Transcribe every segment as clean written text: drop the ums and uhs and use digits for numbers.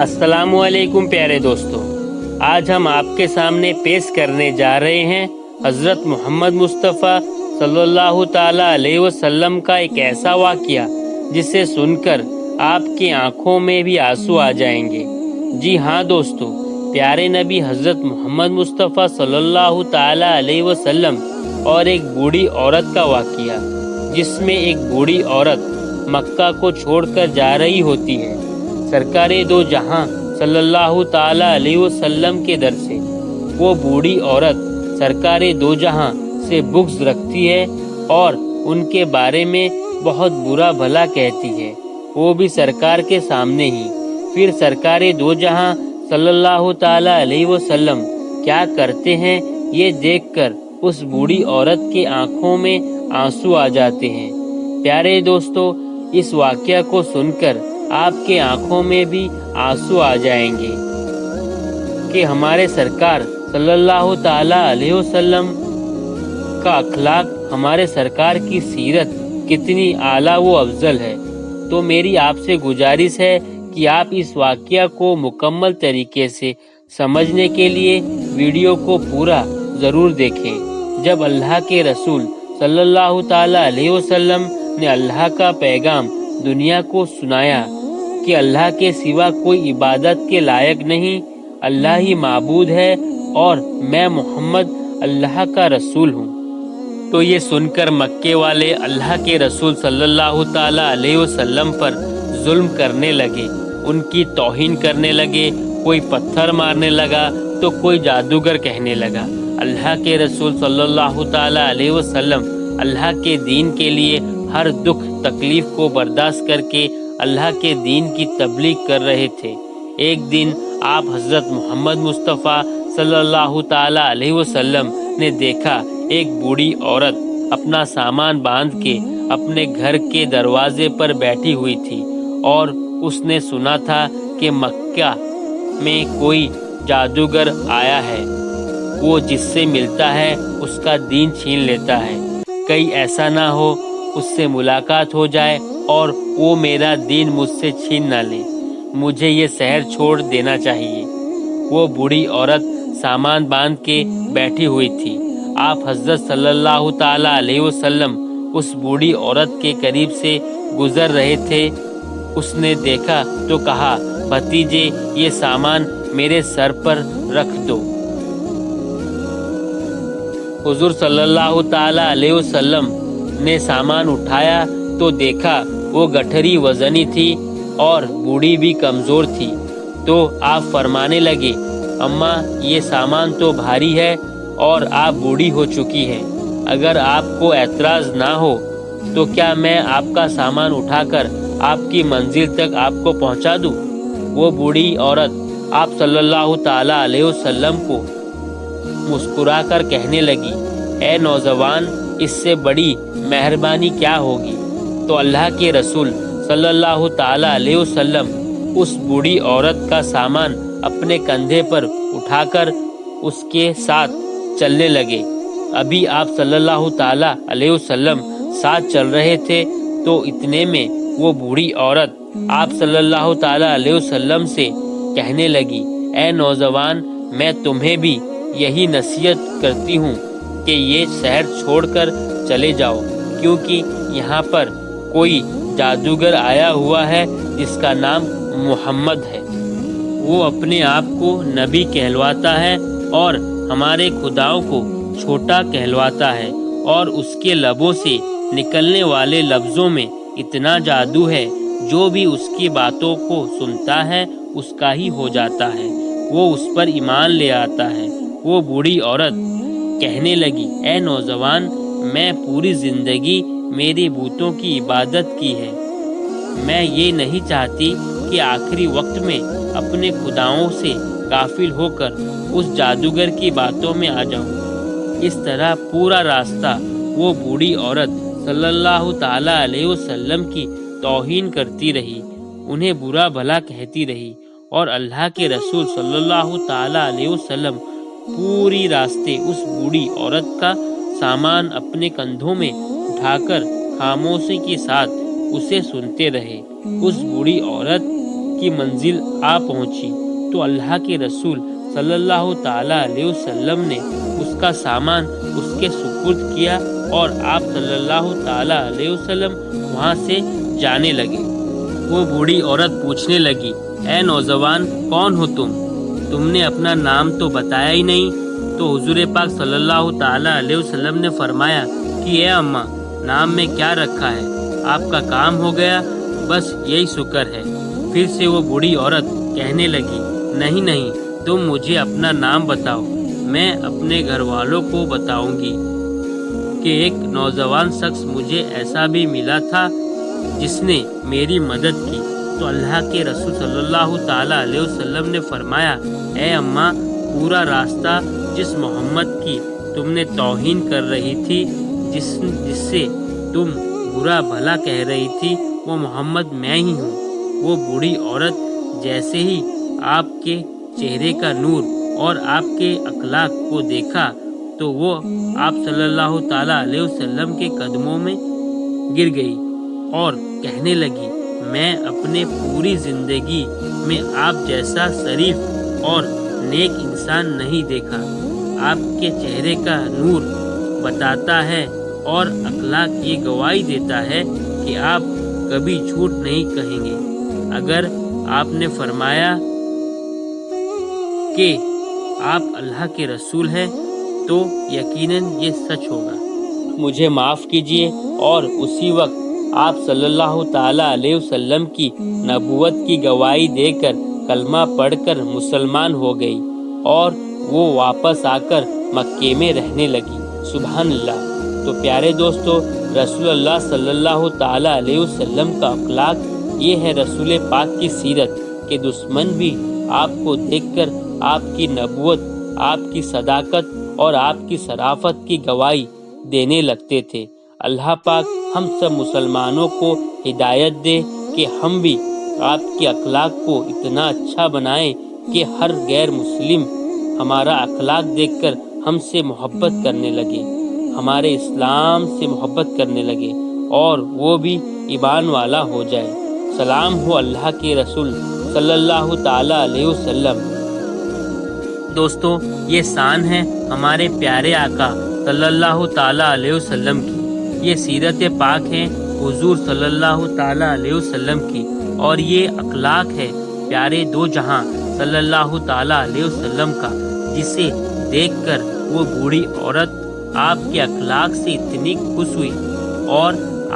السلام علیکم پیارے دوستو، آج ہم آپ کے سامنے پیش کرنے جا رہے ہیں حضرت محمد مصطفیٰ صلی اللہ تعالیٰ علیہ وسلم کا ایک ایسا واقعہ جسے سن کر آپ کی آنکھوں میں بھی آنسو آ جائیں گے۔ جی ہاں دوستو، پیارے نبی حضرت محمد مصطفیٰ صلی اللہ تعالیٰ علیہ وسلم اور ایک بوڑھی عورت کا واقعہ، جس میں ایک بوڑھی عورت مکہ کو چھوڑ کر جا رہی ہوتی ہے سرکار دو جہاں صلی اللہ تعالیٰ علیہ وسلم کے در سے۔ وہ بوڑھی عورت سرکار دو جہاں سے بغض رکھتی ہے اور ان کے بارے میں بہت برا بھلا کہتی ہے، وہ بھی سرکار کے سامنے ہی۔ پھر سرکار دو جہاں صلی اللہ تعالیٰ علیہ وسلم کیا کرتے ہیں، یہ دیکھ کر اس بوڑھی عورت کی آنکھوں میں آنسو آ جاتے ہیں۔ پیارے دوستو، اس واقعہ کو سن کر آپ کے آنکھوں میں بھی آنسو آ جائیں گے کہ ہمارے سرکار صلی اللہ تعالیٰ علیہ وسلم کا اخلاق، ہمارے سرکار کی سیرت کتنی اعلیٰ و افضل ہے۔ تو میری آپ سے گزارش ہے کہ آپ اس واقعہ کو مکمل طریقے سے سمجھنے کے لیے ویڈیو کو پورا ضرور دیکھیں۔ جب اللہ کے رسول صلی اللہ تعالیٰ علیہ وسلم نے اللہ کا پیغام دنیا کو سنایا کہ اللہ کے سوا کوئی عبادت کے لائق نہیں، اللہ ہی معبود ہے اور میں محمد اللہ کا رسول ہوں، تو یہ سن کر مکے والے اللہ کے رسول صلی اللہ تعالیٰ علیہ وسلم پر ظلم کرنے لگے، ان کی توہین کرنے لگے۔ کوئی پتھر مارنے لگا تو کوئی جادوگر کہنے لگا۔ اللہ کے رسول صلی اللہ تعالیٰ علیہ وسلم اللہ کے دین کے لیے ہر دکھ تکلیف کو برداشت کر کے اللہ کے دین کی تبلیغ کر رہے تھے۔ ایک دن آپ حضرت محمد مصطفیٰ صلی اللہ تعالیٰ علیہ وسلم نے دیکھا ایک بوڑھی عورت اپنا سامان باندھ کے اپنے گھر کے دروازے پر بیٹھی ہوئی تھی، اور اس نے سنا تھا کہ مکہ میں کوئی جادوگر آیا ہے، وہ جس سے ملتا ہے اس کا دین چھین لیتا ہے، کہیں ایسا نہ ہو اس سے ملاقات ہو جائے اور وہ میرا دین مجھ سے چھین نہ لے، مجھے یہ شہر چھوڑ دینا چاہیے۔ وہ بوڑھی عورت سامان باندھ کے بیٹھی ہوئی تھی۔ آپ حضرت صلی اللہ تعالیٰ علیہ وسلم اس بوڑھی عورت کے قریب سے گزر رہے تھے۔ اس نے دیکھا تو کہا، بھتیجے یہ سامان میرے سر پر رکھ دو۔ حضور صلی اللہ تعالیٰ علیہ وسلم نے سامان اٹھایا تو دیکھا وہ گٹھری وزنی تھی اور بوڑھی بھی کمزور تھی، تو آپ فرمانے لگے، اماں یہ سامان تو بھاری ہے اور آپ بوڑھی ہو چکی ہیں، اگر آپ کو اعتراض نہ ہو تو کیا میں آپ کا سامان اٹھا کر آپ کی منزل تک آپ کو پہنچا دوں؟ وہ بوڑھی عورت آپ صلی اللہ تعالیٰ علیہ وسلم کو مسکرا کر کہنے لگی، اے نوجوان، اس سے بڑی مہربانی کیا ہوگی؟ تو اللہ کے رسول صلی اللہ تعالیٰ علیہ وسلم اس بوڑھی عورت کا سامان اپنے کندھے پر اٹھا کر اس کے ساتھ چلنے لگے۔ ابھی آپ صلی اللہ تعالیٰ علیہ وسلم ساتھ چل رہے تھے تو اتنے میں وہ بوڑھی عورت آپ صلی اللہ تعالیٰ علیہ وسلم سے کہنے لگی، اے نوجوان، میں تمہیں بھی یہی نصیحت کرتی ہوں کہ یہ شہر چھوڑ کر چلے جاؤ، کیونکہ یہاں پر کوئی جادوگر آیا ہوا ہے جس کا نام محمد ہے۔ وہ اپنے آپ کو نبی کہلواتا ہے اور ہمارے خداؤں کو چھوٹا کہلواتا ہے، اور اس کے لبوں سے نکلنے والے لفظوں میں اتنا جادو ہے، جو بھی اس کی باتوں کو سنتا ہے اس کا ہی ہو جاتا ہے، وہ اس پر ایمان لے آتا ہے۔ وہ بوڑھی عورت کہنے لگی، اے نوجوان، میں پوری زندگی میری بتوں کی عبادت کی ہے، میں یہ نہیں چاہتی کہ آخری وقت میں اپنے خداؤں سے غافل ہو کر اس جادوگر کی باتوں میں آ جاؤں۔ اس طرح پورا راستہ وہ بوڑھی عورت صلی اللہ تعالیٰ علیہ وسلم کی توہین کرتی رہی، انہیں برا بھلا کہتی رہی، اور اللہ کے رسول صلی اللہ تعالیٰ علیہ وسلم پوری راستے اس بوڑھی عورت کا سامان اپنے کندھوں میں اٹھا کر خاموشی کے ساتھ اسے سنتے رہے۔ اس بوڑھی عورت کی منزل آ پہنچی تو اللہ کے رسول صلی اللہ تعالیٰ علیہ وسلم نے اس کا سامان اس کے سپرد کیا اور آپ صلی اللہ تعالیٰ علیہ وسلم وہاں سے جانے لگے۔ وہ بوڑھی عورت پوچھنے لگی، اے نوجوان، کون ہو تم نے اپنا نام تو بتایا ہی نہیں۔ تو حضور پاک صلی اللہ تعالیٰ علیہ وسلم نے فرمایا کہ اے اماں، نام میں کیا رکھا ہے، آپ کا کام ہو گیا، بس یہی شکر ہے۔ پھر سے وہ بوڑھی عورت کہنے لگی، نہیں، تم مجھے اپنا نام بتاؤ، میں اپنے گھر والوں کو بتاؤں گی کہ ایک نوجوان شخص مجھے ایسا بھی ملا تھا جس نے میری مدد کی۔ تو اللہ کے رسول صلی اللہ تعالیٰ علیہ وسلم نے فرمایا، اے اماں، پورا راستہ جس محمد کی تم نے توہین کر رہی تھی، جس سے تم برا بھلا کہہ رہی تھی، وہ محمد میں ہی ہوں۔ وہ بوڑھی عورت جیسے ہی آپ کے چہرے کا نور اور آپ کے اخلاق کو دیکھا تو وہ آپ صلی اللہ تعالیٰ علیہ وسلم کے قدموں میں گر گئی اور کہنے لگی، میں اپنے پوری زندگی میں آپ جیسا شریف اور نیک انسان نہیں دیکھا۔ آپ کے چہرے کا نور بتاتا ہے اور اخلاق یہ گواہی دیتا ہے کہ آپ کبھی جھوٹ نہیں کہیں گے۔ اگر آپ نے فرمایا کہ آپ اللہ کے رسول ہیں تو یقیناً یہ سچ ہوگا۔ مجھے معاف کیجیے۔ اور اسی وقت آپ صلی اللہ تعالیٰ علیہ وسلم کی نبوت کی گواہی دے کر کلمہ پڑھ کر مسلمان ہو گئی اور وہ واپس آ کر مکے میں رہنے لگی۔ سبحان اللہ۔ تو پیارے دوستو، رسول اللہ صلی اللہ تعالیٰ علیہ وسلم کا اخلاق یہ ہے رسول پاک کی سیرت کہ دشمن بھی آپ کو دیکھ کر آپ کی نبوت، آپ کی صداقت اور آپ کی شرافت کی گواہی دینے لگتے تھے۔ اللہ پاک ہم سب مسلمانوں کو ہدایت دے کہ ہم بھی آپ کے اخلاق کو اتنا اچھا بنائیں کہ ہر غیر مسلم ہمارا اخلاق دیکھ کر ہم سے محبت کرنے لگے، ہمارے اسلام سے محبت کرنے لگے اور وہ بھی ایمان والا ہو جائے۔ سلام ہو اللہ کے رسول صلی اللہ تعالیٰ علیہ وسلم۔ دوستو، یہ شان ہے ہمارے پیارے آقا صلی اللہ تعالیٰ علیہ وسلم کی، یہ سیرت پاک ہے حضور صلی اللہ تعالیٰ علیہ وسلم کی، اور یہ اخلاق ہے پیارے دو جہاں صلی اللہ تعالیٰ علیہ وسلم کا، جسے دیکھ کر وہ بوڑھی عورت آپ کے اخلاق سے اتنی خوش ہوئی اور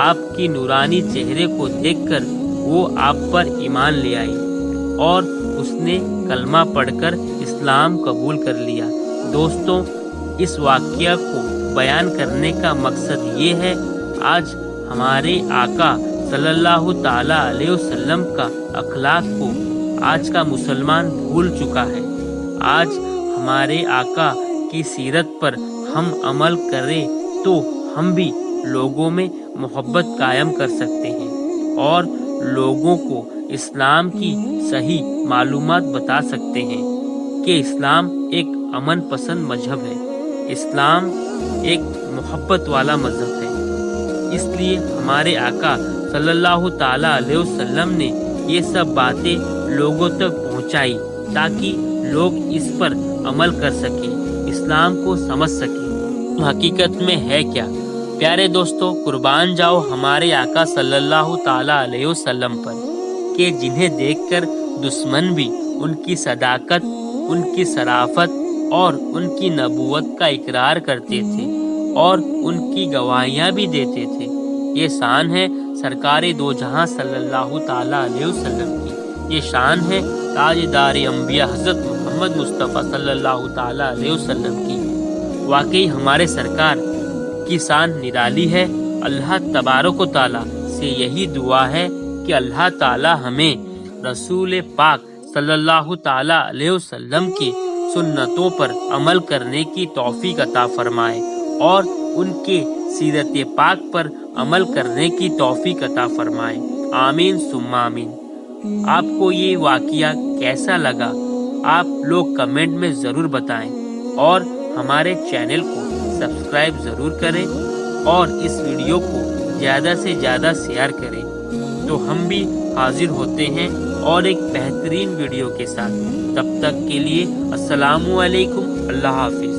آپ کی نورانی چہرے کو دیکھ کر وہ آپ پر ایمان لے آئی اور اس نے کلمہ پڑھ کر اسلام قبول کر لیا۔ دوستوں، اس واقعہ کو بیان کرنے کا مقصد یہ ہے، آج ہمارے آقا صلی اللہ تعالیٰ علیہ وسلم کا اخلاق کو آج کا مسلمان بھول چکا ہے۔ آج ہمارے آقا کی سیرت پر ہم عمل کریں تو ہم بھی لوگوں میں محبت قائم کر سکتے ہیں اور لوگوں کو اسلام کی صحیح معلومات بتا سکتے ہیں کہ اسلام ایک امن پسند مذہب ہے، اسلام ایک محبت والا مذہب ہے۔ اس لیے ہمارے آقا صلی اللہ تعالیٰ علیہ وسلم نے یہ سب باتیں لوگوں تک پہنچائی تاکہ لوگ اس پر عمل کر سکیں، اسلام کو سمجھ سکیں حقیقت میں ہے کیا۔ پیارے دوستو، قربان جاؤ ہمارے آقا صلی اللہ تعالیٰ علیہ وسلم پر کہ جنہیں دیکھ کر دشمن بھی ان کی صداقت، ان کی شرافت اور ان کی نبوت کا اقرار کرتے تھے اور ان کی گواہیاں بھی دیتے تھے۔ یہ شان ہے سرکار دو جہاں صلی اللہ تعالیٰ علیہ وسلم کی، یہ شان ہے تاجدار انبیاء حضرت محمد مصطفیٰ صلی اللہ تعالیٰ علیہ وسلم کی۔ واقعی ہمارے سرکار کی شان نرالی ہے۔ اللہ تبارک و تعالیٰ سے یہی دعا ہے کہ اللہ تعالیٰ ہمیں رسول پاک صلی اللہ تعالیٰ علیہ وسلم کی سنتوں پر عمل کرنے کی توفیق عطا فرمائے اور ان کے سیرت پاک پر عمل کرنے کی توفیق عطا فرمائے۔ آمین ثم آمین۔ آپ کو یہ واقعہ کیسا لگا؟ آپ لوگ کمنٹ میں ضرور بتائیں اور ہمارے چینل کو سبسکرائب ضرور کریں اور اس ویڈیو کو زیادہ سے زیادہ شیئر کریں، تو ہم بھی حاضر ہوتے ہیں اور ایک بہترین ویڈیو کے ساتھ۔ تب تک کے لیے السلام علیکم، اللہ حافظ۔